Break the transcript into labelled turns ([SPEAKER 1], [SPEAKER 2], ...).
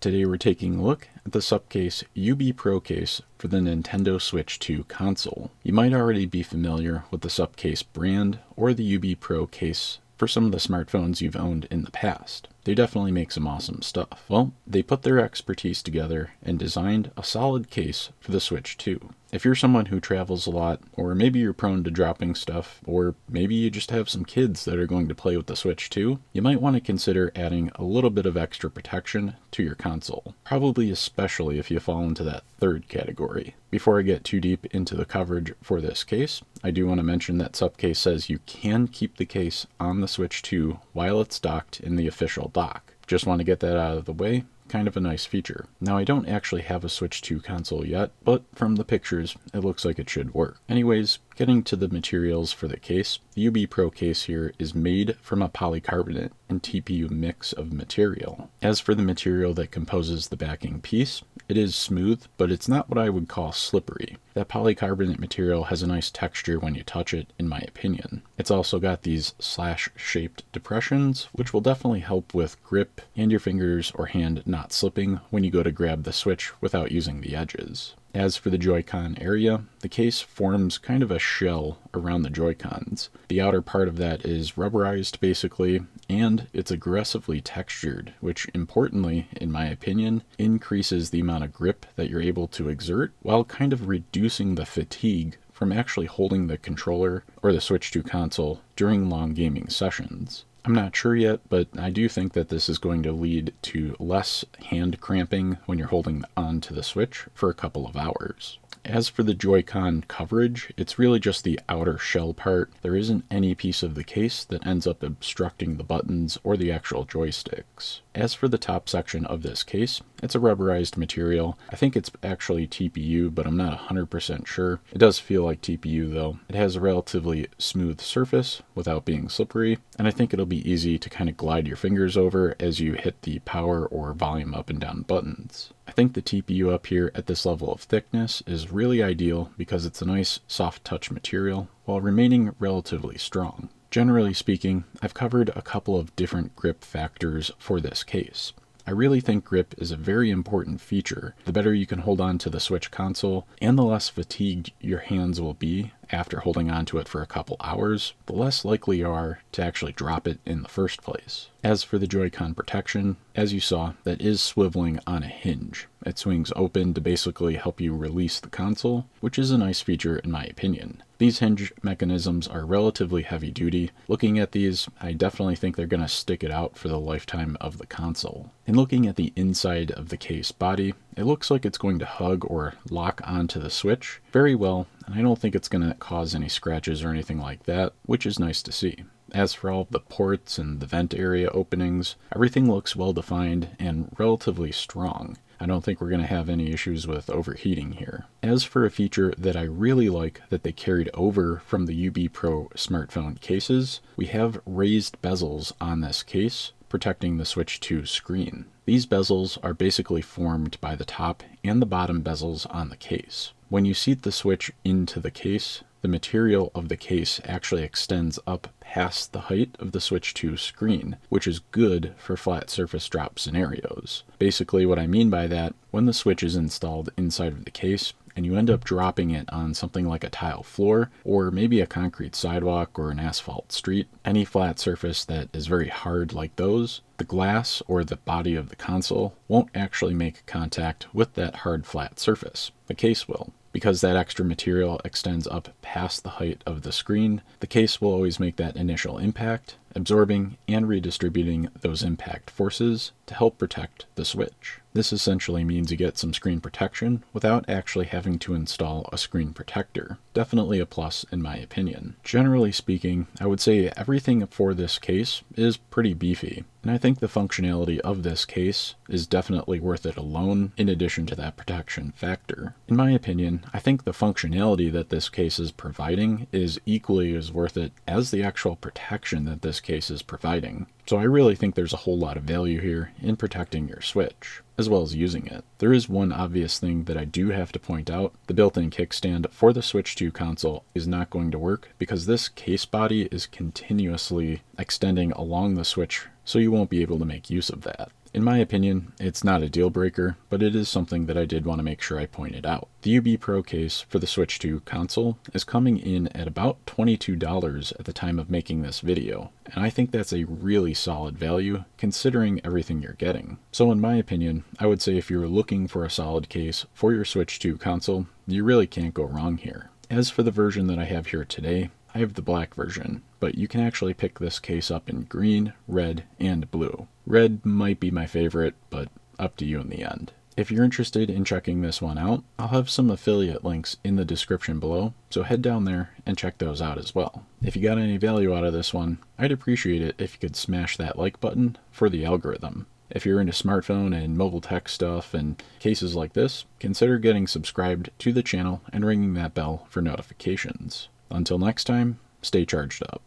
[SPEAKER 1] Today we're taking a look at the Supcase UB Pro case for the Nintendo Switch 2 console. You might already be familiar with the Supcase brand or the UB Pro case for some of the smartphones you've owned in the past. They definitely make some awesome stuff. Well, they put their expertise together and designed a solid case for the Switch 2. If you're someone who travels a lot, or maybe you're prone to dropping stuff, or maybe you just have some kids that are going to play with the Switch 2, you might want to consider adding a little bit of extra protection to your console, probably especially if you fall into that third category. Before I get too deep into the coverage for this case, I do want to mention that Supcase says you can keep the case on the Switch 2 while it's docked in the official dock. Just want to get that out of the way. Kind of a nice feature. Now, I don't actually have a Switch 2 console yet, but from the pictures, it looks like it should work. Anyways, getting to the materials for the case, the UB Pro case here is made from a polycarbonate and TPU mix of material. As for the material that composes the backing piece, it is smooth, but it's not what I would call slippery. That polycarbonate material has a nice texture when you touch it, in my opinion. It's also got these slash-shaped depressions, which will definitely help with grip and your fingers or hand not slipping when you go to grab the Switch without using the edges. As for the Joy-Con area, the case forms kind of a shell around the Joy-Cons. The outer part of that is rubberized basically, and it's aggressively textured, which importantly, in my opinion, increases the amount of grip that you're able to exert while kind of reducing the fatigue from actually holding the controller or the Switch 2 console during long gaming sessions. I'm not sure yet, but I do think that this is going to lead to less hand cramping when you're holding on to the Switch for a couple of hours. As for the Joy-Con coverage, it's really just the outer shell part. There isn't any piece of the case that ends up obstructing the buttons or the actual joysticks. As for the top section of this case, it's a rubberized material. I think it's actually TPU, but I'm not 100% sure. It does feel like TPU though. It has a relatively smooth surface without being slippery, and I think it'll be easy to kind of glide your fingers over as you hit the power or volume up and down buttons. I think the TPU up here at this level of thickness is really ideal because it's a nice soft touch material while remaining relatively strong. Generally speaking, I've covered a couple of different grip factors for this case. I really think grip is a very important feature. The better you can hold on to the Switch console and the less fatigued your hands will be after holding on to it for a couple hours, the less likely you are to actually drop it in the first place. As for the Joy-Con protection, as you saw, that is swiveling on a hinge. It swings open to basically help you release the console, which is a nice feature in my opinion. These hinge mechanisms are relatively heavy duty. Looking at these, I definitely think they're going to stick it out for the lifetime of the console. And looking at the inside of the case body, it looks like it's going to hug or lock onto the Switch very well, and I don't think it's going to cause any scratches or anything like that, which is nice to see. As for all of the ports and the vent area openings, everything looks well defined and relatively strong. I don't think we're going to have any issues with overheating here. As for a feature that I really like that they carried over from the UB Pro smartphone cases, we have raised bezels on this case, protecting the Switch 2 screen. These bezels are basically formed by the top and the bottom bezels on the case. When you seat the Switch into the case, the material of the case actually extends up past the height of the Switch 2 screen, which is good for flat surface drop scenarios. Basically what I mean by that, when the Switch is installed inside of the case, and you end up dropping it on something like a tile floor, or maybe a concrete sidewalk or an asphalt street, any flat surface that is very hard like those, the glass or the body of the console won't actually make contact with that hard flat surface. The case will. Because that extra material extends up past the height of the screen, the case will always make that initial impact, absorbing and redistributing those impact forces to help protect the Switch. This essentially means you get some screen protection without actually having to install a screen protector. Definitely a plus in my opinion. Generally speaking, I would say everything for this case is pretty beefy, and I think the functionality of this case is definitely worth it alone in addition to that protection factor. In my opinion, I think the functionality that this case is providing is equally as worth it as the actual protection that this case is providing. So I really think there's a whole lot of value here in protecting your Switch, as well as using it. There is one obvious thing that I do have to point out. The built-in kickstand for the Switch 2 console is not going to work because this case body is continuously extending along the Switch, so you won't be able to make use of that. In my opinion, it's not a deal breaker, but it is something that I did want to make sure I pointed out. The UB Pro case for the Switch 2 console is coming in at about $22 at the time of making this video, and I think that's a really solid value considering everything you're getting. So in my opinion, I would say if you're looking for a solid case for your Switch 2 console, you really can't go wrong here. As for the version that I have here today, I have the black version, but you can actually pick this case up in green, red, and blue. Red might be my favorite, but up to you in the end. If you're interested in checking this one out, I'll have some affiliate links in the description below, so head down there and check those out as well. If you got any value out of this one, I'd appreciate it if you could smash that like button for the algorithm. If you're into smartphone and mobile tech stuff and cases like this, consider getting subscribed to the channel and ringing that bell for notifications. Until next time, stay charged up.